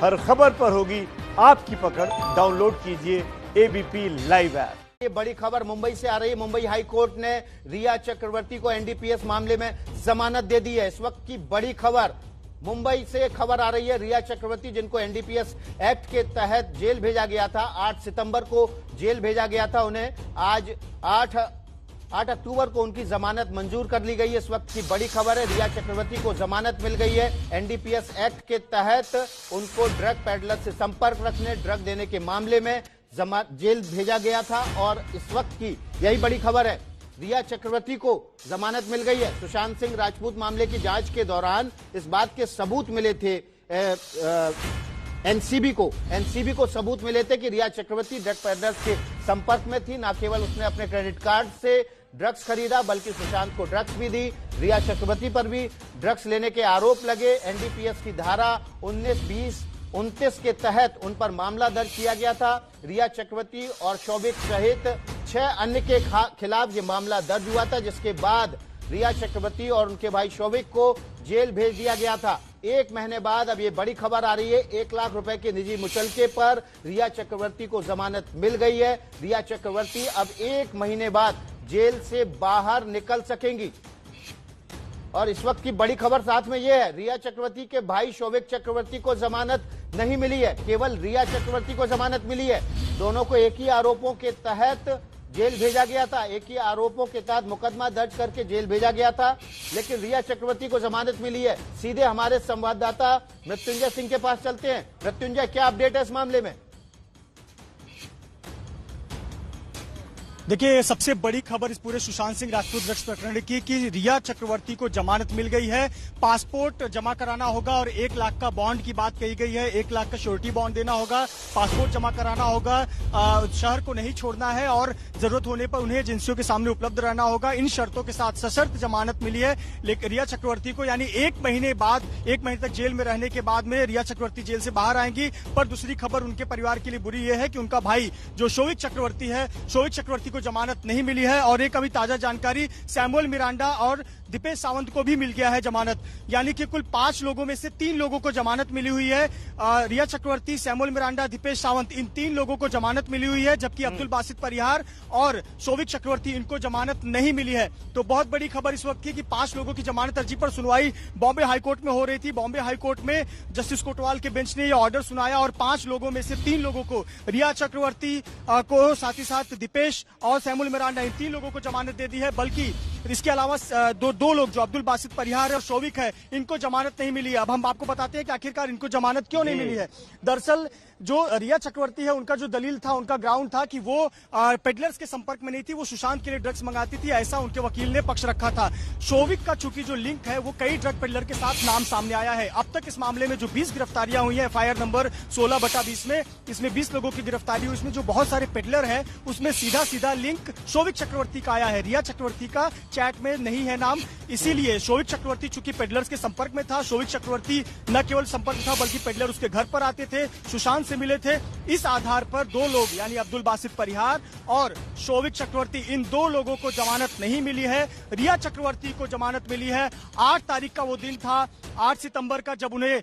हर खबर पर होगी आपकी पकड़। डाउनलोड कीजिए एबीपी लाइव ऐप। ये बड़ी खबर मुंबई से आ रही है। मुंबई हाई कोर्ट ने रिया चक्रवर्ती को एनडीपीएस मामले में जमानत दे दी है। इस वक्त की बड़ी खबर मुंबई से खबर आ रही है। रिया चक्रवर्ती, जिनको एनडीपीएस एक्ट के तहत जेल भेजा गया था, 8 सितंबर को जेल भेजा गया था, उन्हें आज 8 अक्टूबर को उनकी जमानत मंजूर कर ली गई है। इस वक्त की बड़ी खबर है, रिया चक्रवर्ती को जमानत मिल गई है। एनडीपीएस एक्ट के तहत उनको ड्रग पैडलर से संपर्क रखने, ड्रग देने के मामले में जेल भेजा गया था और इस वक्त की यही बड़ी खबर है। रिया चक्रवर्ती को जमानत मिल गई है। सुशांत सिंह राजपूत मामले की जांच के दौरान इस बात के सबूत मिले थे, एनसीबी को सबूत मिले थे कि रिया चक्रवर्ती ड्रग पैडलर्स के संपर्क में थी। न केवल उसने अपने क्रेडिट कार्ड से ड्रग्स खरीदा, बल्कि सुशांत को ड्रग्स भी दी। रिया चक्रवर्ती पर भी ड्रग्स लेने के आरोप लगे। एनडीपीएस की धारा 19, 20, 29 के तहत उन पर मामला दर्ज किया गया था। रिया चक्रवर्ती और शौविक सहित 6 अन्य के खिलाफ ये मामला दर्ज हुआ था, जिसके बाद रिया चक्रवर्ती और उनके भाई शौविक को जेल भेज दिया गया था। 1 महीने बाद अब ये बड़ी खबर आ रही है, 1 लाख रुपए के निजी मुचलके पर रिया चक्रवर्ती को जमानत मिल गई है। रिया चक्रवर्ती अब 1 महीने बाद जेल से बाहर निकल सकेंगी। और इस वक्त की बड़ी खबर साथ में यह है, रिया चक्रवर्ती के भाई शौविक चक्रवर्ती को जमानत नहीं मिली है, केवल रिया चक्रवर्ती को जमानत मिली है। दोनों को एक ही आरोपों के तहत जेल भेजा गया था, एक ही आरोपों के तहत मुकदमा दर्ज करके जेल भेजा गया था, लेकिन रिया चक्रवर्ती को जमानत मिली है। सीधे हमारे संवाददाता मृत्युंजय सिंह के पास चलते हैं। मृत्युंजय, क्या अपडेट है इस मामले में? देखिए, सबसे बड़ी खबर इस पूरे सुशांत सिंह राजपूत ड्रग्स प्रकरण की कि रिया चक्रवर्ती को जमानत मिल गई है। पासपोर्ट जमा कराना होगा और 1 लाख का बॉन्ड की बात कही गई है। 1 लाख का श्योरिटी बॉन्ड देना होगा, पासपोर्ट जमा कराना होगा, शहर को नहीं छोड़ना है और जरूरत होने पर उन्हें एजेंसियों के सामने उपलब्ध रहना होगा। इन शर्तों के साथ सशर्त जमानत मिली है। लेकिन रिया चक्रवर्ती को यानी 1 महीने तक जेल में रहने के बाद में रिया चक्रवर्ती जेल से बाहर आएंगी। पर दूसरी खबर उनके परिवार के लिए बुरी यह है कि उनका भाई जो शौविक चक्रवर्ती है, शौविक चक्रवर्ती जमानत नहीं मिली है। और एक अभी ताजा जानकारी, सैमुअल मिरांडा और दीपेश सावंत को भी मिल गया है जमानत, यानी कि कुल 5 लोगों में से 3 लोगों को जमानत मिली हुई है। रिया चक्रवर्ती, सैमुअल मिरांडा, दीपेश सावंत, इन 3 लोगों को जमानत मिली हुई है, जबकि अब्दुल बासित परिहार और शौविक चक्रवर्ती इनको जमानत नहीं मिली है। तो बहुत बड़ी खबर इस वक्त की कि 5 लोगों की जमानत अर्जी पर सुनवाई बॉम्बे हाईकोर्ट में हो रही थी। बॉम्बे हाईकोर्ट में जस्टिस कोटवाल के बेंच ने यह ऑर्डर सुनाया और 5 लोगों में से 3 लोगों को, रिया चक्रवर्ती को, साथ ही साथ दीपेश और सैमुअल मिरांडा, इन 3 लोगों को जमानत दे दी है। बल्कि इसके अलावा दो लोग जो अब्दुल बासित परिहार और शौविक है, इनको जमानत नहीं मिली है। अब हम आपको बताते हैं कि आखिरकार इनको जमानत क्यों नहीं मिली है। दरअसल जो रिया चक्रवर्ती है, उनका जो दलील था, उनका ग्राउंड था कि वो पेडलर्स के संपर्क में नहीं थी, वो सुशांत के लिए ड्रग्स मंगाती थी, ऐसा उनके वकील ने पक्ष रखा था। शौविक का चूंकि जो लिंक है वो कई ड्रग पेडलर के साथ नाम सामने आया है। अब तक इस मामले में जो 20 गिरफ्तारियां हुई है, एफआईआर नंबर 16/20 में, इसमें 20 लोगों की गिरफ्तारी हुई। इसमें जो बहुत सारे पेडलर है उसमें सीधा लिंक शौविक चक्रवर्ती का आया है। रिया चक्रवर्ती का चैट में नहीं है नाम, इसीलिए शौविक चक्रवर्ती चूंकि पेडलर्स के संपर्क में था, शौविक चक्रवर्ती न केवल संपर्क था बल्कि पेडलर उसके घर पर आते थे, सुशांत से मिले थे। इस आधार पर 2 लोग यानी अब्दुल बासित परिहार और शौविक चक्रवर्ती, इन 2 लोगों को जमानत नहीं मिली है। रिया चक्रवर्ती को जमानत मिली है। 8 तारीख का वो दिन था, 8 सितंबर का, जब उन्हें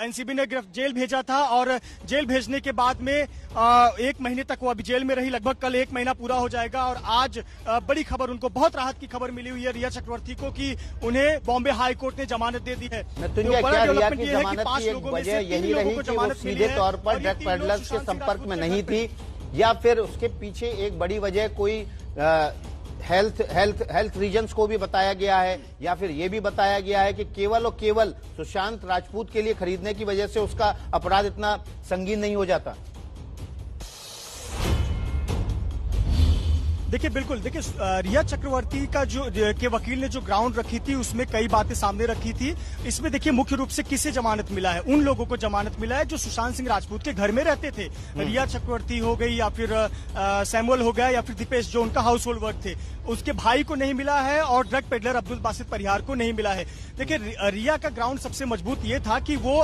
एनसीबी ने जेल भेजा था और जेल भेजने के बाद में 1 महीने तक वो अभी जेल में रही। लगभग कल 1 महीना पूरा हो जाएगा और आज बड़ी खबर, उनको बहुत राहत की खबर मिली हुई है रिया चक्रवर्ती को कि उन्हें बॉम्बे हाई कोर्ट ने जमानत दे दी है। क्या रिया की जमानत की एक वजह यही रही कि वो सीधे तौर पर ड्रग पेडलर्स के संपर्क में नहीं थी, या फिर उसके पीछे एक बड़ी वजह कोई हेल्थ रीजंस को भी बताया गया है, या फिर यह भी बताया गया है कि केवल और केवल सुशांत राजपूत के लिए खरीदने की वजह से उसका अपराध इतना संगीन नहीं हो जाता? देखिए, बिल्कुल, देखिए, रिया चक्रवर्ती का के वकील ने जो ग्राउंड रखी थी उसमें कई बातें सामने रखी थी। इसमें देखिए मुख्य रूप से किसे जमानत मिला है, उन लोगों को जमानत मिला है जो सुशांत सिंह राजपूत के घर में रहते थे। रिया चक्रवर्ती हो गई या फिर सैमुअल हो गया या फिर दीपेश, जो उनका हाउस होल्ड वर्क थे, उसके भाई को नहीं मिला है और ड्रग पेडलर अब्दुल बासित परिहार को नहीं मिला है। देखिए, रिया का ग्राउंड सबसे मजबूत ये था कि वो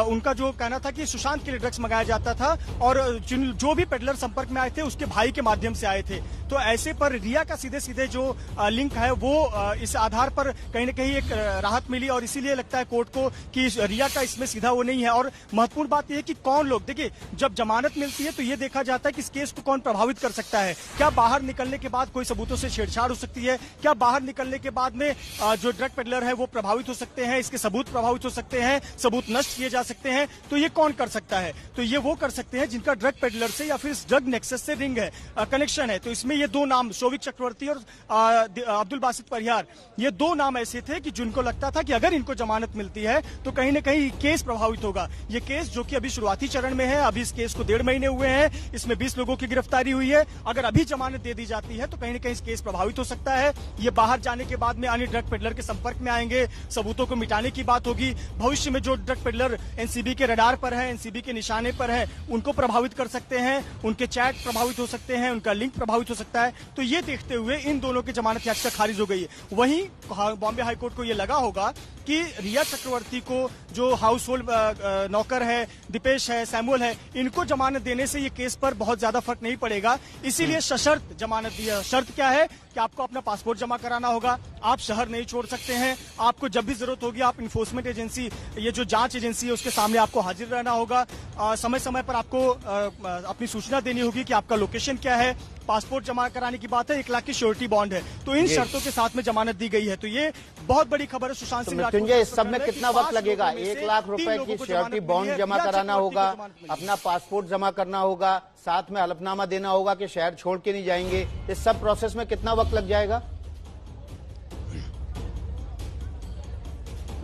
उनका जो कहना था कि सुशांत के लिए ड्रग्स मंगाया जाता था और जो भी पेडलर संपर्क में आए थे उसके भाई के माध्यम से आए थे। तो ऐसे पर रिया का सीधे सीधे जो लिंक है वो इस आधार पर कहीं ना कहीं एक राहत मिली और इसीलिए लगता है कोर्ट को कि रिया का इसमें सीधा वो नहीं है। और महत्वपूर्ण बात यह है कि कौन लोग, देखिए जब जमानत मिलती है तो ये देखा जाता है कि इस केस को कौन प्रभावित कर सकता है। क्या बाहर निकलने के बाद कोई सबूतों से छेड़छाड़ हो सकती है, क्या बाहर निकलने के बाद में जो ड्रग पेडलर है वो प्रभावित हो सकते हैं, इसके सबूत प्रभावित हो सकते हैं, सबूत नष्ट किए जा सकते हैं। तो ये कौन कर सकता है? तो ये वो कर सकते हैं जिनका ड्रग पेडलर से या फिर ड्रग नेक्सस से रिंग है, कनेक्शन है। तो इसमें ये दो नाम, शोविक चक्रवर्ती और अब्दुल बासित परिहार, ये दो नाम ऐसे थे कि जिनको लगता था कि अगर इनको जमानत मिलती है तो कहीं ना कहीं केस प्रभावित होगा। ये केस जो कि अभी शुरुआती चरण में है, अभी इस केस को 1.5 महीने हुए हैं, इसमें 20 लोगों की गिरफ्तारी हुई है। अगर अभी जमानत दे दी जाती है तो कहीं ना कहीं इस केस प्रभावित हो सकता है। ये बाहर जाने के बाद में अन्य ड्रग पेडलर के संपर्क में आएंगे, सबूतों को मिटाने की बात होगी। भविष्य में जो ड्रग पेडलर एनसीबी के रडार पर है, एनसीबी के निशाने पर है, उनको प्रभावित कर सकते हैं, उनके चैट प्रभावित हो सकते हैं, उनका लिंक प्रभावित हो सकता है। तो ये देखते हुए इन दोनों की जमानत याचिका खारिज हो गई है। वहीं बॉम्बे हाईकोर्ट को यह लगा होगा कि रिया चक्रवर्ती को, जो हाउस होल्ड नौकर है, दीपेश है, सैमुअल है, इनको जमानत देने से ये केस पर बहुत ज्यादा फर्क नहीं पड़ेगा, इसीलिए सशर्त जमानत दी है। शर्त क्या है कि आपको अपना पासपोर्ट जमा कराना होगा, आप शहर नहीं छोड़ सकते हैं, आपको जब भी जरूरत होगी आप इन्फोर्समेंट एजेंसी, ये जो जांच एजेंसी है उसके सामने आपको हाजिर रहना होगा, समय समय पर आपको अपनी सूचना देनी होगी कि आपका लोकेशन क्या है, पासपोर्ट जमा कराने की बात है, 1 लाख की श्योरिटी बॉन्ड है। तो इन शर्तों के साथ में जमानत दी गई है। तो ये बहुत बड़ी खबर है। सुशांत सिंह राजपूत, इस सब में कितना वक्त लगेगा? 1 लाख रुपए की श्योरिटी बॉन्ड जमा कराना होगा, अपना पासपोर्ट जमा करना होगा, साथ में हलफनामा देना होगा कि शहर छोड़ के नहीं जाएंगे। इस सब प्रोसेस में कितना वक्त लग जाएगा?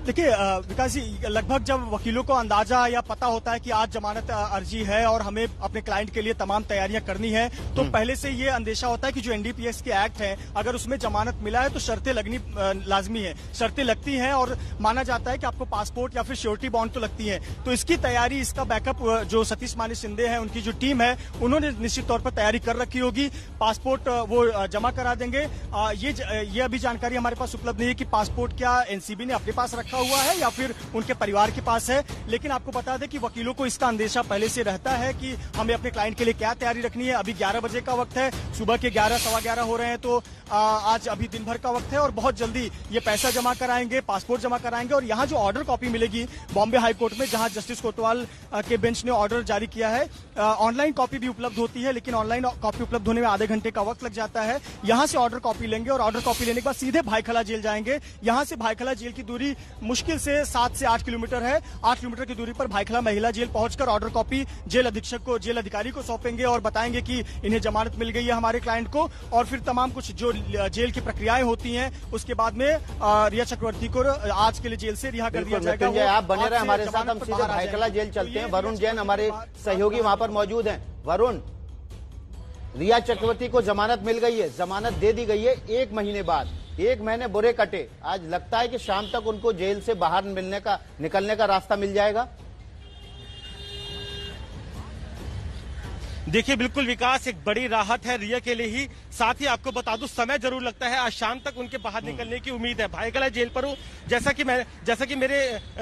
देखिए विकास जी, लगभग जब वकीलों को अंदाजा या पता होता है कि आज जमानत अर्जी है और हमें अपने क्लाइंट के लिए तमाम तैयारियां करनी है, तो पहले से ये अंदेशा होता है कि जो एनडीपीएस के एक्ट है, अगर उसमें जमानत मिला है तो शर्तें लगनी लाजमी है, शर्तें लगती हैं और माना जाता है कि आपको पासपोर्ट या फिर श्योरिटी बॉन्ड तो लगती है। तो इसकी तैयारी, इसका बैकअप जो सतीश मानी शिंदे है, उनकी जो टीम है, उन्होंने निश्चित तौर पर तैयारी कर रखी होगी। पासपोर्ट वो जमा करा देंगे। ये अभी जानकारी हमारे पास उपलब्ध नहीं है कि पासपोर्ट क्या एनसीबी ने अपने पास रखा हुआ है या फिर उनके परिवार के पास है, लेकिन आपको बता दें कि वकीलों को इसका अंदेशा पहले से रहता है कि हमें अपने क्लाइंट के लिए क्या तैयारी रखनी है। अभी 11 बजे का वक्त है, सुबह के 11 सवा 11 हो रहे हैं, तो आज अभी दिन भर का वक्त है और बहुत जल्दी ये पैसा जमा कराएंगे, पासपोर्ट जमा कराएंगे। और यहाँ जो ऑर्डर कॉपी मिलेगी बॉम्बे हाईकोर्ट में, जहां जस्टिस कोतवाल के बेंच ने ऑर्डर जारी किया है, ऑनलाइन कॉपी भी उपलब्ध होती है, लेकिन ऑनलाइन कॉपी उपलब्ध होने में आधे घंटे का वक्त लग जाता है। यहाँ से ऑर्डर कॉपी लेंगे और ऑर्डर कॉपी लेने के बाद सीधे भाईखला जेल जाएंगे। यहाँ से भाईखला जेल की दूरी मुश्किल से 7 से 8 किलोमीटर है। 8 किलोमीटर की दूरी पर भाईखला महिला जेल पहुंचकर ऑर्डर कॉपी जेल अधीक्षक को, जेल अधिकारी को सौंपेंगे और बताएंगे कि इन्हें जमानत मिल गई है हमारे क्लाइंट को। और फिर तमाम कुछ जो जेल की प्रक्रियाएं होती हैं, उसके बाद में रिया चक्रवर्ती को आज के लिए जेल से रिहा कर दिया जाएगा। आप बने रहे हमारे साथ, हम सीधे भाईखला जेल चलते हैं। वरुण जैन हमारे सहयोगी वहां पर मौजूद हैं। वरुण, रिया चक्रवर्ती को जमानत मिल गई है, जमानत दे दी गई है 1 महीने बाद। 1 महीने बुरे कटे, आज लगता है कि शाम तक उनको जेल से बाहर निकलने का रास्ता मिल जाएगा। देखिए बिल्कुल विकास, एक बड़ी राहत है रिया के लिए ही। साथ ही आपको बता दूं, समय जरूर लगता है, आज शाम तक उनके बाहर निकलने की उम्मीद है। भाईखला जेल पर हूँ, जैसा कि मेरे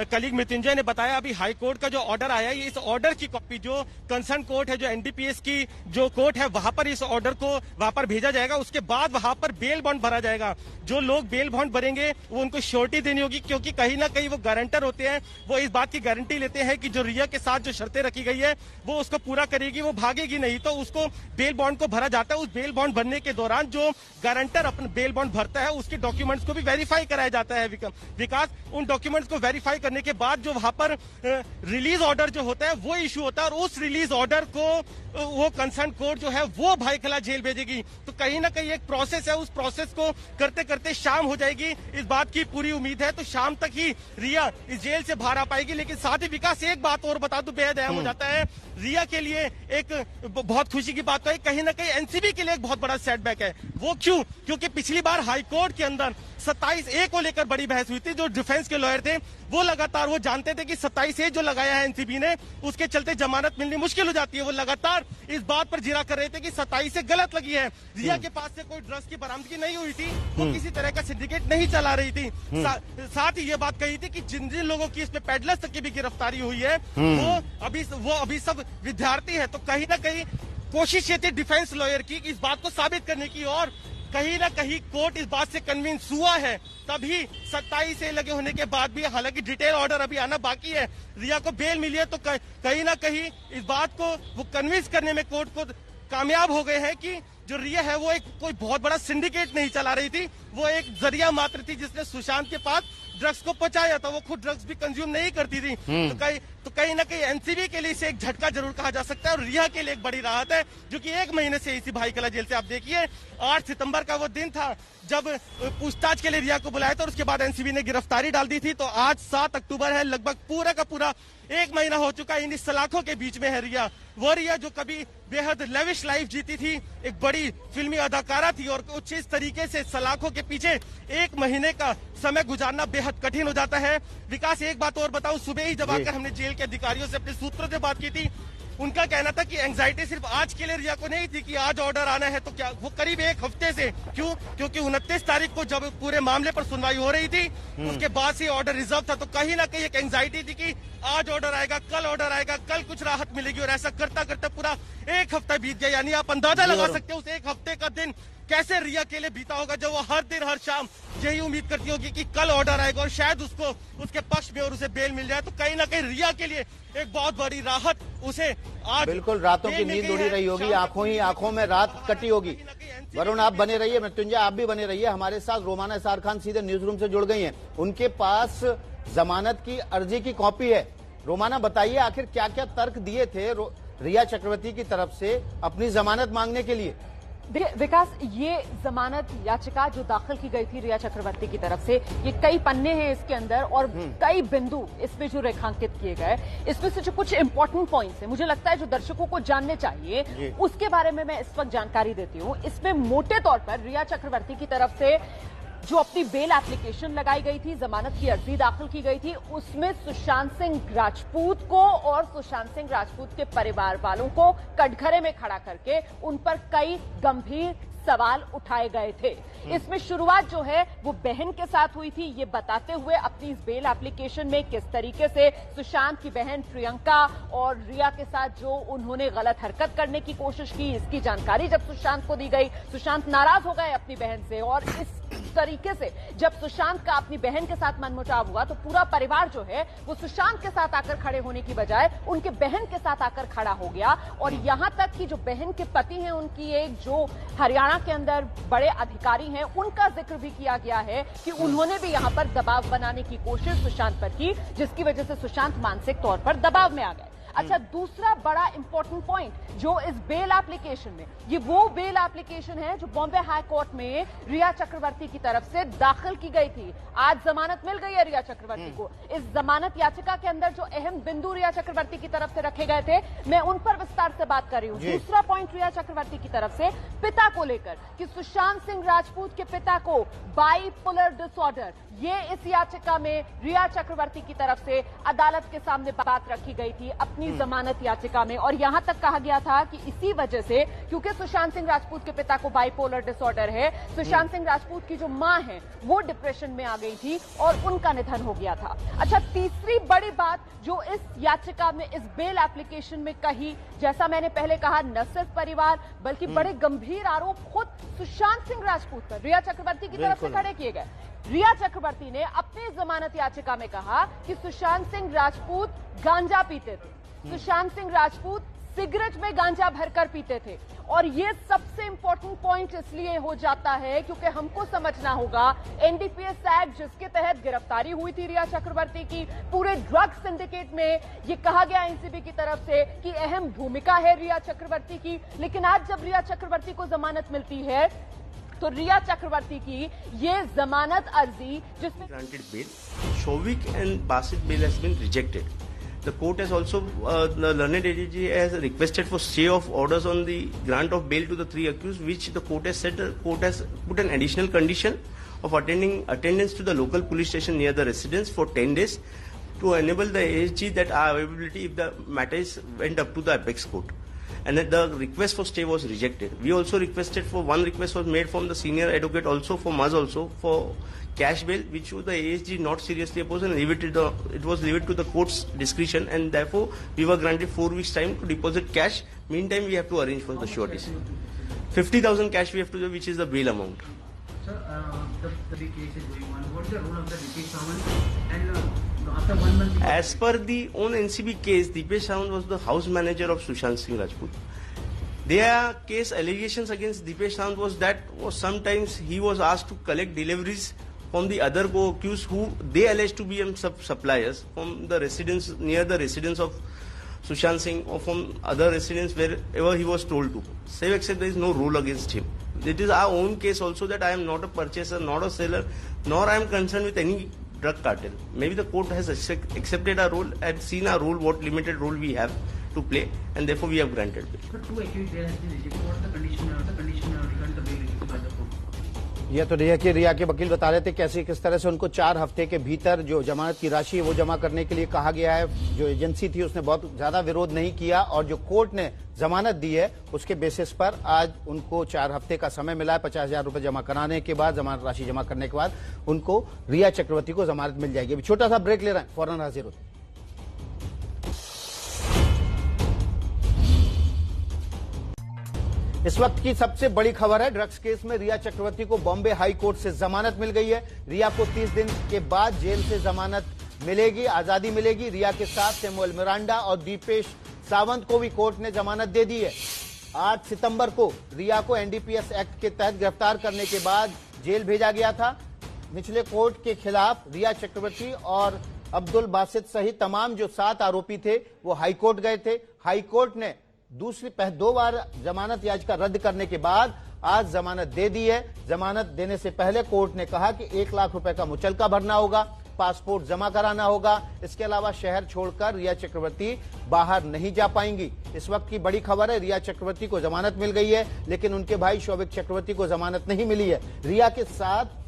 कलीग मृत्युंजय ने बताया, अभी हाई कोर्ट का जो ऑर्डर आया है, इस ऑर्डर की कॉपी जो कंसर्न कोर्ट है, जो एनडीपीएस की जो कोर्ट है, वहां पर इस ऑर्डर को वहां पर भेजा जाएगा। उसके बाद वहां पर बेल बॉन्ड भरा जाएगा। जो लोग बेल बॉन्ड भरेंगे वो उनको श्योरिटी देनी होगी, क्योंकि कहीं ना कहीं वो गारंटर होते हैं, वो इस बात की गारंटी लेते हैं कि जो रिया के साथ जो शर्तें रखी गई है वो उसको पूरा करेगी, वो भागेगी नहीं। तो उसको बेल बॉन्ड को भरा जाता है। उस बेल बॉन्ड भरने के दौरान जो गारंटर अपना बेल बॉन्ड भरता है, उसके डॉक्यूमेंट्स को भी वेरीफाई कराया जाता है विकास। उन डॉक्यूमेंट्स को वेरीफाई करने के बाद जो वहां पर रिलीज ऑर्डर जो होता है वो इशू होता है, और उस रिलीज ऑर्डर को वो कंसर्न कोर्ट जो है वो भाईखला जेल भेजेगी। तो कहीं ना कहीं एक प्रोसेस है, उस प्रोसेस को करते करते शाम हो जाएगी, इस बात की पूरी उम्मीद है। तो शाम तक ही रिया इस जेल से बाहर आ पाएगी। लेकिन साथ ही विकास, एक बात और बता दूं, बेहद अहम हो जाता है। रिया के लिए एक बहुत खुशी की बात है, कहीं ना कहीं एनसीबी के लिए एक बहुत बड़ा सेटबैक है। वो क्यों? क्योंकि पिछली बार हाईकोर्ट के अंदर 27A को लेकर बड़ी बहस हुई थी। जो डिफेंस के लॉयर थे वो लगातार वो जानते थे कि 27A जो लगाया है एनसीबी ने, उसके चलते जमानत मिलनी मुश्किल हो जाती है। वो लगातार इस बात पर जिरा कर रहे थे कि 27A गलत लगी है। रिया के पास से कोई ड्रग्स की बरामदगी नहीं हुई थी, वो किसी तरह का सिंडिकेट नहीं चला रही थी। साथ ही ये बात कही थी कि जिन जिन लोगों की इसमें पेडलर्स तक की भी गिरफ्तारी हुई है, वो अभी सब विद्यार्थी है। तो कहीं ना कहीं कोशिश ये थी डिफेंस लॉयर की इस बात को साबित करने की, और कहीं ना कहीं कोर्ट इस बात से कन्विंस हुआ है। तभी 27 से लगे होने के बाद भी, हालांकि डिटेल ऑर्डर अभी आना बाकी है, रिया को बेल मिली है, तो कहीं ना कहीं इस बात को वो कन्विंस करने में कोर्ट को कामयाब हो गए हैं कि जो रिया है वो एक कोई बहुत बड़ा सिंडिकेट नहीं चला रही थी, वो एक जरिया मात्र थी जिसने सुशांत के पास ड्रग्स को पहुंचाया था। वो खुद ड्रग्स भी कंज्यूम नहीं करती थी। तो कहीं ना कहीं एनसीबी के लिए इसे एक झटका जरूर कहा जा सकता है, और रिया के लिए एक बड़ी राहत है, जो कि 1 महीने से इसी भाईकला जेल से, आप देखिए 8 सितंबर का वो दिन था जब पूछताछ के लिए रिया को बुलाया था, और उसके बाद एनसीबी ने गिरफ्तारी डाल दी थी। तो आज 7 अक्टूबर है, लगभग पूरा का पूरा 1 महीना हो चुका है। इन सलाखों के बीच में है रिया, वो रिया जो कभी बेहद लेविश लाइफ जीती थी, एक बड़ी फिल्मी अदाकारा थी, और कुछ इस तरीके से सलाखों के पीछे 1 महीने का समय गुजारना बेहद कठिन हो जाता है। विकास, एक बात और बताऊं, सुबह ही जब आकर हमने जेल के अधिकारियों से, अपने सूत्रों से बात की थी, उनका कहना था कि एंजाइटी सिर्फ आज के लिए रिया को नहीं थी कि आज ऑर्डर आना है, तो क्या वो करीब 1 हफ्ते से, क्योंकि 29 तारीख को जब पूरे मामले पर सुनवाई हो रही थी, उसके बाद से ऑर्डर रिजर्व था, तो कहीं ना कहीं एक एंजाइटी थी कि आज ऑर्डर आएगा, कल ऑर्डर आएगा, कल कुछ राहत मिलेगी, और ऐसा करता करता पूरा 1 हफ्ता बीत गया। यानी आप अंदाजा लगा सकते हो उस 1 हफ्ते का दिन कैसे रिया के लिए बीता होगा, जब वो हर दिन हर शाम यही उम्मीद करती होगी कि कल ऑर्डर आएगा और शायद उसको उसके पक्ष में और उसे बेल मिल जाए। तो कहीं ना कहीं रिया के लिए एक बहुत बड़ी राहत उसे आज बिल्कुल रातों की नींद उड़ी रही होगी, आंखों ही आंखों में रात कटी होगी। वरुण, आप बने रहिए, मृत्युंजय आप भी बने रहिए हमारे साथ। रोमाना एसआर खान सीधे न्यूज रूम से जुड़ गई हैं, उनके पास जमानत की अर्जी की कॉपी है। रोमाना, बताइए आखिर क्या क्या तर्क दिए थे रिया चक्रवर्ती की तरफ से अपनी जमानत मांगने के लिए? विकास, ये जमानत याचिका जो दाखिल की गई थी रिया चक्रवर्ती की तरफ से, ये कई पन्ने हैं इसके अंदर, और कई बिंदु इसमें जो रेखांकित किए गए, इसमें से जो कुछ इंपॉर्टेंट पॉइंट्स हैं, मुझे लगता है जो दर्शकों को जानने चाहिए, उसके बारे में मैं इस वक्त जानकारी देती हूँ। इसमें मोटे तौर पर रिया चक्रवर्ती की तरफ से जो अपनी बेल एप्लीकेशन लगाई गई थी, जमानत की अर्जी दाखिल की गई थी, उसमें सुशांत सिंह राजपूत को और सुशांत सिंह राजपूत के परिवार वालों को कटघरे में खड़ा करके उन पर कई गंभीर सवाल उठाए गए थे। इसमें शुरुआत जो है वो बहन के साथ हुई थी, ये बताते हुए अपनी इस बेल एप्लीकेशन में किस तरीके से सुशांत की बहन प्रियंका और रिया के साथ जो उन्होंने गलत हरकत करने की कोशिश की, इसकी जानकारी जब सुशांत को दी गई, सुशांत नाराज हो गए अपनी बहन से, और इस तरीके से जब सुशांत का अपनी बहन के साथ मनमुटाव हुआ तो पूरा परिवार जो है वो सुशांत के साथ आकर खड़े होने की बजाय उनके बहन के साथ आकर खड़ा हो गया। और यहां तक कि जो बहन के पति हैं, उनकी एक जो हरियाणा के अंदर बड़े अधिकारी हैं, उनका जिक्र भी किया गया है कि उन्होंने भी यहां पर दबाव बनाने की कोशिश सुशांत पर की, जिसकी वजह से सुशांत मानसिक तौर पर दबाव में आ गए। अच्छा, दूसरा बड़ा इंपॉर्टेंट पॉइंट जो इस बेल एप्लीकेशन में, ये वो बेल एप्लीकेशन है जो बॉम्बे हाई कोर्ट में रिया चक्रवर्ती की तरफ से दाखिल की गई थी। आज जमानत मिल गई है रिया चक्रवर्ती को। इस जमानत याचिका के अंदर जो अहम बिंदु रिया चक्रवर्ती की तरफ से रखे गए थे, मैं उन पर विस्तार से बात कर रही हूँ। दूसरा पॉइंट रिया चक्रवर्ती की तरफ से पिता को लेकर कि सुशांत सिंह राजपूत के पिता को बाइपोलर डिसऑर्डर, ये इस याचिका में रिया चक्रवर्ती की तरफ से अदालत के सामने बात रखी गई थी अपनी जमानत याचिका में, और यहां तक कहा गया था कि इसी वजह से, क्योंकि सुशांत सिंह राजपूत के पिता को बाइपोलर डिसऑर्डर है, सुशांत सिंह राजपूत की जो मां है वो डिप्रेशन में आ गई थी और उनका निधन हो गया था। अच्छा, तीसरी बड़ी बात जो इस याचिका में, इस बेल एप्लीकेशन में कही, जैसा मैंने पहले कहा, न सिर्फ परिवार बल्कि बड़े गंभीर आरोप खुद सुशांत सिंह राजपूत पर रिया चक्रवर्ती की तरफ से खड़े किए गए। रिया चक्रवर्ती ने अपनी जमानत याचिका में कहा कि सुशांत सिंह राजपूत गांजा पीते थे, सुशांत सिंह राजपूत सिगरेट में गांजा भरकर पीते थे। और ये सबसे इंपॉर्टेंट पॉइंट इसलिए हो जाता है क्योंकि हमको समझना होगा, एनडीपीएस एक्ट जिसके तहत गिरफ्तारी हुई थी रिया चक्रवर्ती की, पूरे ड्रग सिंडिकेट में ये कहा गया एनसीबी की तरफ से कि अहम भूमिका है रिया चक्रवर्ती की। लेकिन आज जब रिया चक्रवर्ती को जमानत मिलती है तो रिया चक्रवर्ती की ये जमानत अर्जी जिसमें granted bail, Shovik and Basit bail has been rejected. The court has also, the learned AG has requested for stay of orders on the grant of bail to the 3 accused, which the court has said the court has put an additional condition of attendance to the local police station near the residence for 10 days to enable the ASG that availability if the matter went up to the apex court. And that the request for stay was rejected. We also requested for, one request was made from the senior advocate also, from us also, for cash bail, which the ASG not seriously opposed and it was leave it to the court's discretion, and therefore we were granted 4 weeks time to deposit cash Meantime, we have to arrange for the sureties. 50,000 cash we have to do, which is the bail amount. Sir, the big case is going on. What is the role of the Dipesh Sawant? And after 1 month... As per the own NCB case, Dipesh Sawant was the house manager of Sushant Singh Rajput. Their case allegations against Dipesh Sawant was sometimes he was asked to collect deliveries from the other co-accused who they alleged to be suppliers from the residence, near the residence of Sushant Singh, or from other residents wherever he was told to. Save except there is no rule against him. It is our own case also that I am not a purchaser, not a seller, nor I am concerned with any drug cartel. Maybe the court has accepted our role and seen our role, what limited role we have to play, and therefore we have granted bail. But 2 accused there has been rejected. What is the condition regarding the bail rejected by the court? ये तो रिया के वकील बता रहे थे कैसे किस तरह से उनको 4 हफ्ते के भीतर जो जमानत की राशि है वो जमा करने के लिए कहा गया है। जो एजेंसी थी उसने बहुत ज्यादा विरोध नहीं किया और जो कोर्ट ने जमानत दी है उसके बेसिस पर आज उनको 4 हफ्ते का समय मिला है। 50,000 रुपए जमा कराने के बाद, जमानत राशि जमा करने के बाद उनको रिया चक्रवर्ती को जमानत मिल जाएगी। अभी छोटा सा ब्रेक ले रहे हैं, फौरन हाजिर होते हैं। इस वक्त की सबसे बड़ी खबर है, ड्रग्स केस में रिया चक्रवर्ती को बॉम्बे हाई कोर्ट से जमानत मिल गई है। रिया को 30 दिन के बाद जेल से जमानत मिलेगी, आजादी मिलेगी। रिया के साथ सैमुअल मिरांडा और दीपेश सावंत को भी कोर्ट ने जमानत दे दी है। 8 सितंबर को रिया को एनडीपीएस एक्ट के तहत गिरफ्तार करने के बाद जेल भेजा गया था। निचले कोर्ट के खिलाफ रिया चक्रवर्ती और अब्दुल बासित सहित तमाम जो 7 आरोपी थे वो हाईकोर्ट गए थे। हाईकोर्ट ने 2 बार जमानत याचिका रद्द करने के बाद आज जमानत दे दी है। जमानत देने से पहले कोर्ट ने कहा कि 1 लाख रुपए का मुचलका भरना होगा, पासपोर्ट जमा कराना होगा। इसके अलावा शहर छोड़कर रिया चक्रवर्ती बाहर नहीं जा पाएंगी। इस वक्त की बड़ी खबर है, रिया चक्रवर्ती को जमानत मिल गई है, लेकिन उनके भाई शोभिक चक्रवर्ती को जमानत नहीं मिली है। रिया के साथ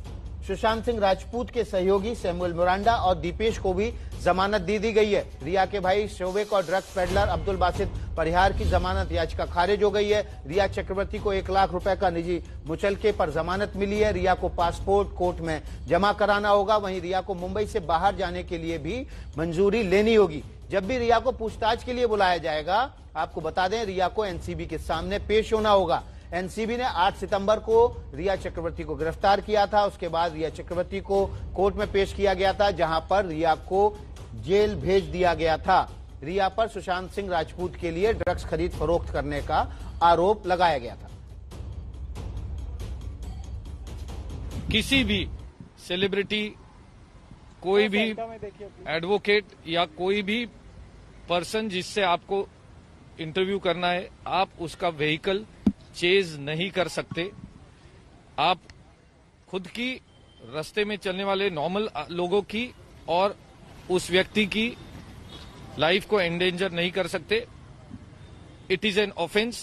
सुशांत सिंह राजपूत के सहयोगी सैमुअल मिरांडा और दीपेश को भी जमानत दी गई है। रिया के भाई शोभिक और ड्रग्स पेडलर अब्दुल बासित परिहार की जमानत याचिका खारिज हो गई है। रिया चक्रवर्ती को 1 लाख रुपए का निजी मुचलके पर जमानत मिली है। रिया को पासपोर्ट कोर्ट में जमा कराना होगा। वहीं रिया को मुंबई से बाहर जाने के लिए भी मंजूरी लेनी होगी। जब भी रिया को पूछताछ के लिए बुलाया जाएगा, आपको बता दें, रिया को एनसीबी के सामने पेश होना होगा। एनसीबी ने 8 सितंबर को रिया चक्रवर्ती को गिरफ्तार किया था। उसके बाद रिया चक्रवर्ती को कोर्ट में पेश किया गया था, जहां पर रिया को जेल भेज दिया गया था। रिया पर सुशांत सिंह राजपूत के लिए ड्रग्स खरीद फरोख्त करने का आरोप लगाया गया था। किसी भी सेलिब्रिटी, कोई भी एडवोकेट या कोई भी पर्सन जिससे आपको इंटरव्यू करना है, आप उसका व्हीकल चेज नहीं कर सकते। आप खुद की, रास्ते में चलने वाले नॉर्मल लोगों की और उस व्यक्ति की लाइफ को एंडेंजर नहीं कर सकते। It is an offence.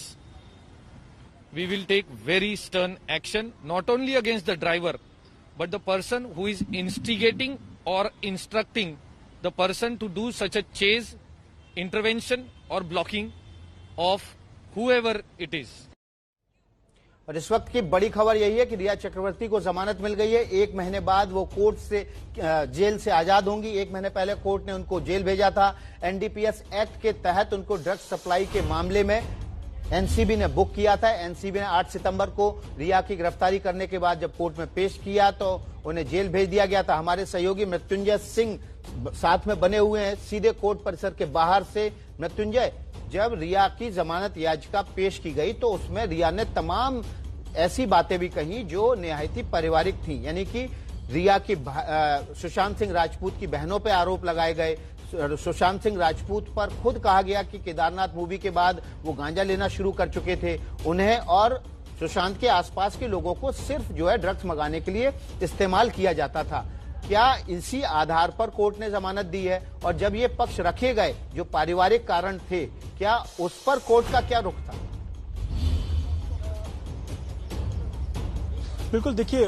We will take very stern action, not only against the driver but the person who is instigating or instructing the person to do such a chase, intervention or blocking of whoever it is. और इस वक्त की बड़ी खबर यही है कि रिया चक्रवर्ती को जमानत मिल गई है। 1 महीने बाद वो कोर्ट से जेल से आजाद होंगी। 1 महीने पहले कोर्ट ने उनको जेल भेजा था। एनडीपीएस एक्ट के तहत उनको ड्रग्स सप्लाई के मामले में एनसीबी ने बुक किया था। एनसीबी ने 8 सितंबर को रिया की गिरफ्तारी करने के बाद जब कोर्ट में पेश किया तो उन्हें जेल भेज दिया गया था। हमारे सहयोगी मृत्युंजय सिंह साथ में बने हुए हैं सीधे कोर्ट परिसर के बाहर से। मृत्युंजय, जब रिया की जमानत याचिका पेश की गई तो उसमें रिया ने तमाम ऐसी बातें भी कही जो निहायती पारिवारिक थी, यानी कि रिया की सुशांत सिंह राजपूत की बहनों पर आरोप लगाए गए। सुशांत सिंह राजपूत पर खुद कहा गया कि केदारनाथ मूवी के बाद वो गांजा लेना शुरू कर चुके थे। उन्हें और सुशांत के आसपास के लोगों को सिर्फ जो है ड्रग्स मंगाने के लिए इस्तेमाल किया जाता था। क्या इसी आधार पर कोर्ट ने जमानत दी है? और जब ये पक्ष रखे गए जो पारिवारिक कारण थे, क्या उस पर कोर्ट का क्या रुख था? बिल्कुल, देखिए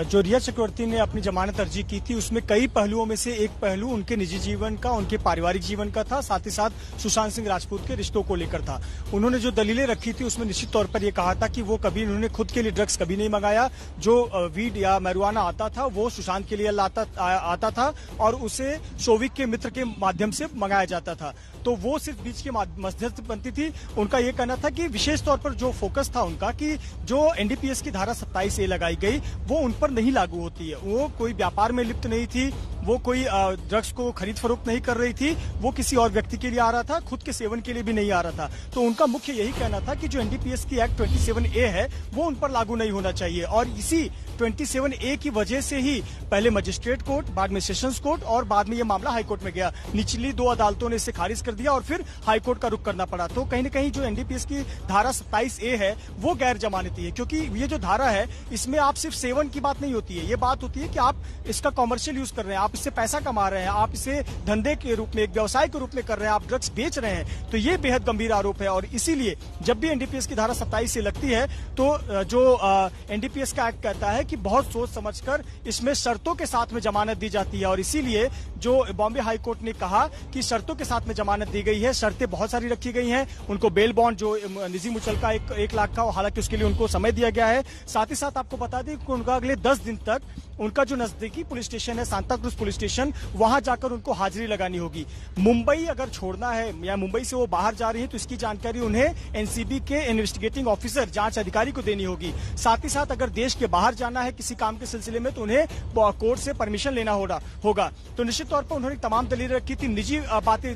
जो रिया चक्रवर्ती ने अपनी जमानत अर्जी की थी उसमें कई पहलुओं में से एक पहलू उनके निजी जीवन का, उनके पारिवारिक जीवन का था, साथ ही साथ सुशांत सिंह राजपूत के रिश्तों को लेकर था। उन्होंने जो दलीलें रखी थी उसमें निश्चित तौर पर यह कहा था कि वो कभी उन्होंने खुद के लिए ड्रग्स कभी नहीं मंगाया, जो वीड या मैरिजुआना आता था वो सुशांत के लिए आता था और उसे शोविक के मित्र के माध्यम से मंगाया जाता था, तो वो सिर्फ बीच की मध्यस्थ बनती थी। उनका यह कहना था कि विशेष तौर पर जो फोकस था उनका कि जो एनडीपीएस की धारा 27A लगाई गई वो उन पर नहीं लागू होती है। वो कोई व्यापार में लिप्त नहीं थी, वो कोई ड्रग्स को खरीद फरोख्त नहीं कर रही थी, वो किसी और व्यक्ति के लिए आ रहा था, खुद के सेवन के लिए भी नहीं आ रहा था। तो उनका मुख्य यही कहना था कि जो एनडीपीएस की एक्ट 27A है वो उन पर लागू नहीं होना चाहिए और इसी 27A की वजह से ही पहले मजिस्ट्रेट कोर्ट, बाद में सेशंस कोर्ट और बाद में ये मामला हाईकोर्ट में गया। निचली 2 अदालतों ने इसे खारिज कर दिया और फिर हाईकोर्ट का रुख करना पड़ा। तो कहीं न कहीं जो एनडीपीएस की धारा 27A है वो गैर जमानती है, क्योंकि ये जो धारा है इसमें आप सिर्फ सेवन की बात नहीं होती है, ये बात होती है कि आप इसका कॉमर्शियल यूज कर रहे हैं, आप इससे पैसा कमा रहे हैं, आप इसे धंधे के रूप में, एक व्यवसाय के रूप में कर रहे हैं, आप ड्रग्स बेच रहे हैं। तो ये बेहद गंभीर आरोप है और इसीलिए जब भी एनडीपीएस की धारा 27A लगती है तो जो एनडीपीएस का एक्ट कहता है कि बहुत सोच समझकर इसमें शर्तों के साथ में जमानत दी जाती है और इसीलिए जो बॉम्बे हाई कोर्ट ने कहा कि शर्तों के साथ में जमानत दी गई है। शर्तें बहुत सारी रखी गई हैं, उनको बेल बॉन्ड जो निजी मुचलका 1 लाख का, हालांकि उसके लिए उनको समय दिया गया है। साथ ही साथ आपको बता दें कि उनका अगले 10 दिन तक उनका जो नजदीकी पुलिस स्टेशन है सांता क्रूज पुलिस स्टेशन, वहां जाकर उनको हाजिरी लगानी होगी। मुंबई अगर छोड़ना है या मुंबई से वो बाहर जा रही है तो इसकी जानकारी उन्हें एनसीबी के इन्वेस्टिगेटिंग ऑफिसर, जांच अधिकारी को देनी होगी। साथ ही साथ अगर देश के बाहर जाना है किसी काम के सिलसिले में तो उन्हें कोर्ट से परमिशन लेना होगा। तो निश्चित तौर पर उन्होंने तमाम दलीलें रखी थी, निजी बातें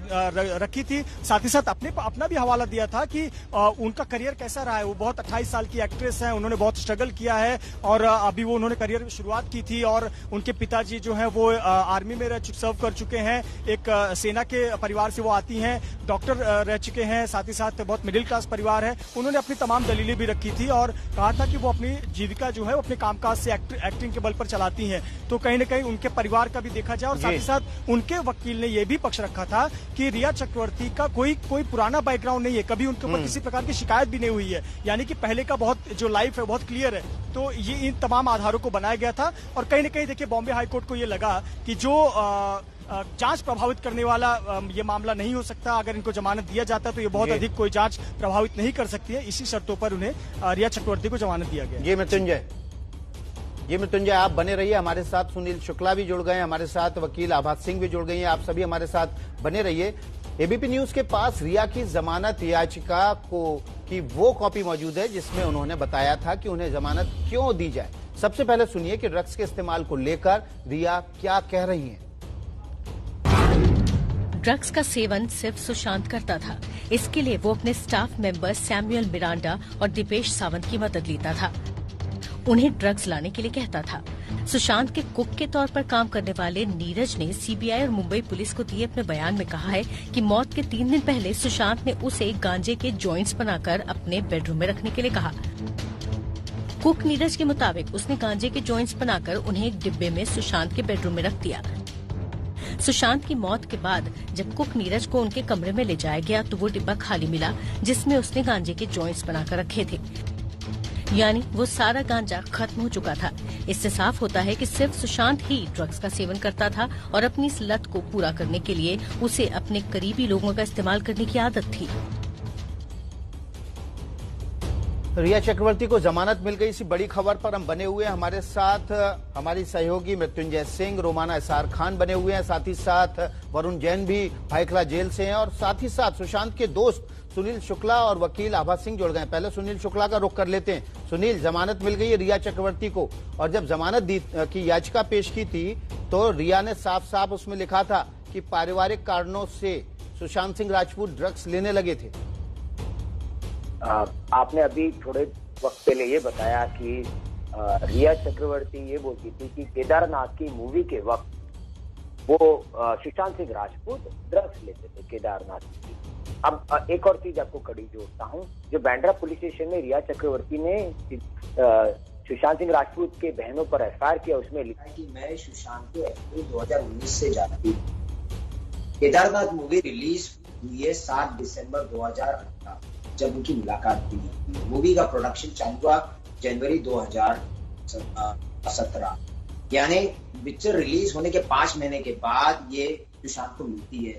रखी थी, साथ ही साथ अपना भी हवाला दिया था कि उनका करियर कैसा रहा है। वो बहुत 28 साल की एक्ट्रेस है, उन्होंने बहुत स्ट्रगल किया है और अभी वो उन्होंने करियर शुरुआत की थी और उनके पिताजी जो है वो आर्मी में सर्व कर चुके हैं, एक सेना के परिवार से वो आती हैं, डॉक्टर रह चुके हैं, साथ ही साथ बहुत मिडिल क्लास परिवार है। उन्होंने अपनी तमाम दलीलें भी रखी थी और कहा था कि वो अपनी जीविका जो है वो अपने कामकाज से एक्टिंग के बल पर चलाती हैं। तो कहीं न कहीं उनके परिवार का भी देखा जाए और साथ ही साथ उनके वकील ने यह भी पक्ष रखा था कि रिया चक्रवर्ती का कोई पुराना बैकग्राउंड नहीं है, कभी उनके ऊपर किसी प्रकार की शिकायत भी नहीं हुई है, यानी कि पहले का बहुत जो लाइफ है बहुत क्लियर है। तो ये इन तमाम आधारों को बनाया गया था और कहीं न कहीं देखिए बॉम्बे हाईकोर्ट को ये लगा कि जो जांच प्रभावित करने वाला ये मामला नहीं हो सकता। अगर इनको जमानत दिया जाता तो ये बहुत अधिक कोई जांच प्रभावित नहीं कर सकती है। इसी शर्तों पर उन्हें रिया चक्रवर्ती को जमानत दिया गया। जी मृत्युंजय आप बने रहिए हमारे साथ। सुनील शुक्ला भी जुड़ गए हमारे साथ, वकील आभा सिंह भी जुड़ गई हैं। आप सभी हमारे साथ बने रहिए। एबीपी न्यूज के पास रिया की जमानत याचिका की वो कॉपी मौजूद है जिसमें उन्होंने बताया था कि उन्हें जमानत क्यों दी जाए। सबसे पहले सुनिए कि ड्रग्स के इस्तेमाल को लेकर रिया क्या कह रही हैं। ड्रग्स का सेवन सिर्फ सुशांत करता था, इसके लिए वो अपने स्टाफ मेंबर सैमुअल मिरांडा और दीपेश सावंत की मदद लेता था, उन्हें ड्रग्स लाने के लिए कहता था। सुशांत के कुक के तौर पर काम करने वाले नीरज ने सीबीआई और मुंबई पुलिस को दिए अपने बयान में कहा है कि मौत के 3 दिन पहले सुशांत ने उसे गांजे के जॉइंट्स बनाकर अपने बेडरूम में रखने के लिए कहा। कुक नीरज के मुताबिक उसने गांजे के जॉइंट्स बनाकर उन्हें एक डिब्बे में सुशांत के बेडरूम में रख दिया। सुशांत की मौत के बाद जब कुक नीरज को उनके कमरे में ले जाया गया तो वो डिब्बा खाली मिला जिसमें उसने गांजे के जॉइंट्स बनाकर रखे थे, यानी वो सारा गांजा खत्म हो चुका था। इससे साफ होता है कि सिर्फ सुशांत ही ड्रग्स का सेवन करता था और अपनी इस लत को पूरा करने के लिए उसे अपने करीबी लोगों का इस्तेमाल करने की आदत थी। रिया चक्रवर्ती को जमानत मिल गई, इसी बड़ी खबर पर हम बने हुए हैं। हमारे साथ हमारी सहयोगी मृत्युंजय सिंह, रोमाना एसआर खान बने हुए हैं, साथ ही साथ वरुण जैन भी भाईखला जेल से हैं और साथ ही साथ सुशांत के दोस्त सुनील शुक्ला और वकील आभा सिंह जुड़ गए। पहले सुनील शुक्ला का रुख कर लेते हैं। सुनील, जमानत मिल गई है रिया चक्रवर्ती को और जब जमानत की याचिका पेश की थी तो रिया ने साफ साफ उसमें लिखा था कि पारिवारिक कारणों से सुशांत सिंह राजपूत ड्रग्स लेने लगे थे। आपने अभी थोड़े वक्त पहले ये बताया कि रिया चक्रवर्ती ये बोलती थी कि केदारनाथ की मूवी के वक्त वो सुशांत सिंह राजपूत ड्रग्स लेते थे केदारनाथ की। अब एक और चीज आपको कड़ी जोड़ता हूँ, जो बांद्रा पुलिस स्टेशन में रिया चक्रवर्ती ने सुशांत सिंह राजपूत के बहनों पर एफआईआर किया, उसमें लिखा कि मैं सुशांत को अप्रैल 2019 से जानती हूँ। केदारनाथ मूवी रिलीज हुई है 7 दिसंबर 2018 जब उनकी मुलाकात हुई। मूवी का प्रोडक्शन चालू हुआ जनवरी 2000 2017, यानी पिक्चर रिलीज होने के 5 महीने के बाद ये सुशांत को मिलती है।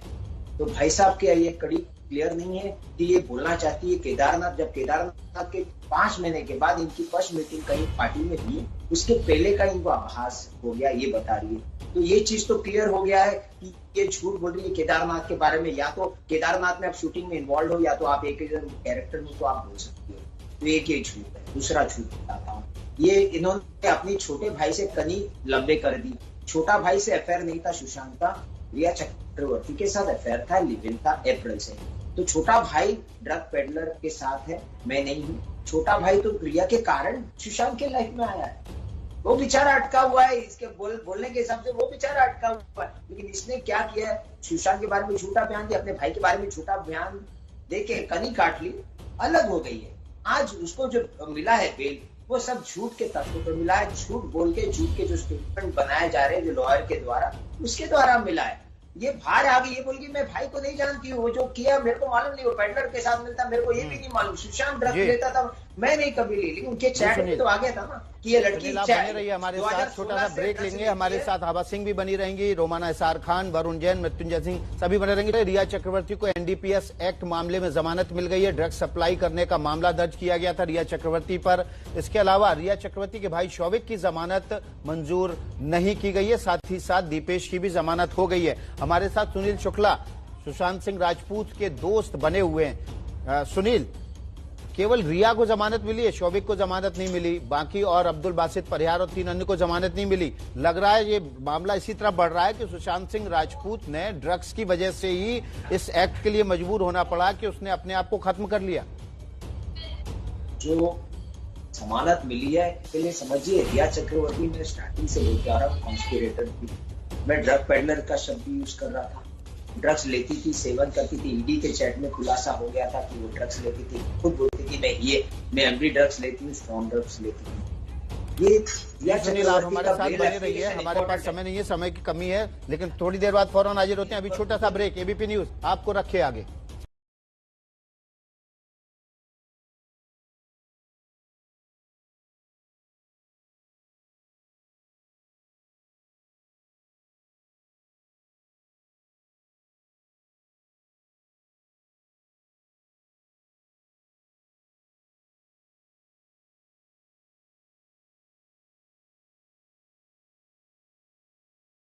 तो भाई साहब क्या ये कड़ी क्लियर नहीं है कि ये बोलना चाहती है केदारनाथ, जब केदारनाथ के 5 महीने के बाद इनकी फर्स्ट मीटिंग कहीं पार्टी में हुई, उसके पहले का इनको आभास हो गया, ये बता रही है। तो ये चीज तो क्लियर हो गया है कि ये झूठ बोल रही है केदारनाथ के बारे में। या तो केदारनाथ में आप शूटिंग में इन्वॉल्व हो, या तो आप एक कैरेक्टर में तो आप बोल सकते हो। तो एक ये झूठ है। दूसरा झूठ बताता हूँ, ये इन्होंने अपनी छोटे भाई से कनी लंबे कर दी। छोटा भाई से अफेयर नहीं था सुशांत का, रिया चक्रवर्ती के साथ अफेयर था, लिव-इन था अप्रैल से। तो छोटा भाई ड्रग पेडलर के साथ है, मैं नहीं हूँ। छोटा भाई तो रिया के कारण सुशांत के लाइफ में आया है, वो बेचारा अटका हुआ है। इसके बोलने के हिसाब से वो बेचारा अटका हुआ है, लेकिन इसने क्या किया है, सुशांत के बारे में झूठा बयान दिया, अपने भाई के बारे में झूठा बयान दे के कनी काट ली, अलग हो गई है। आज उसको जो मिला है बेल, वो सब झूठ के तत्व पर मिला है। झूठ बोल के, झूठ के जो स्टेटमेंट बनाए जा रहे हैं जो लॉयर के द्वारा, उसके द्वारा मिला है। ये बाहर आ गई, ये बोल के मैं भाई को नहीं जानती हूँ, वो जो किया मेरे को मालूम नहीं, वो पेडलर के साथ मिलता, मेरे को ये भी नहीं मालूम। सुशांत ड्रग लेता था, मैं नहीं कभी ली, लेकिन उनके चैट में तो आ गया था ना कि ये लड़की बने रही है हमारे साथ। छोटा सा ब्रेक लेंगे, हमारे साथ आभा सिंह भी बनी रहेंगी, रोमाना एसआर खान, वरुण जैन, मृत्युंजय सिंह सभी बने रहेंगे। रिया चक्रवर्ती को एनडीपीएस एक्ट मामले में जमानत मिल गई है। ड्रग्स सप्लाई करने का मामला दर्ज किया गया था रिया चक्रवर्ती पर। इसके अलावा रिया चक्रवर्ती के भाई शौविक की जमानत मंजूर नहीं की गई है, साथ ही साथ दीपेश की भी जमानत हो गई है। हमारे साथ सुनील शुक्ला, सुशांत सिंह राजपूत के दोस्त बने हुए हैं। सुनील, केवल रिया को जमानत मिली है, शौविक को जमानत नहीं मिली, बाकी और अब्दुल बासित परिहार और 3 अन्य को जमानत नहीं मिली। लग रहा है ये मामला इसी तरह बढ़ रहा है कि सुशांत सिंह राजपूत ने ड्रग्स की वजह से ही इस एक्ट के लिए मजबूर होना पड़ा कि उसने अपने आप को खत्म कर लिया। जो जमानत मिली है, पहले समझिए रिया चक्रवर्ती में स्टार्टिंग से बोलते आ रहा हूँ कॉन्स्पिरेटर थी। मैं ड्रग पेडलर का शब्द यूज कर रहा था, ड्रग्स लेती थी, सेवन करती थी। ईडी के चैट में खुलासा हो गया था कि वो ड्रग्स लेती थी, खुद बोलती थी मैं एमडी ड्रग्स लेती हूँ, स्ट्रॉन्ग ड्रग्स लेती हूँ। ये सुनील, आप हमारे साथ बने रहिए, हमारे पास समय नहीं है, समय की कमी है, लेकिन थोड़ी देर बाद फौरन हाजिर होते हैं। अभी छोटा सा ब्रेक, एबीपी न्यूज आपको रखे आगे।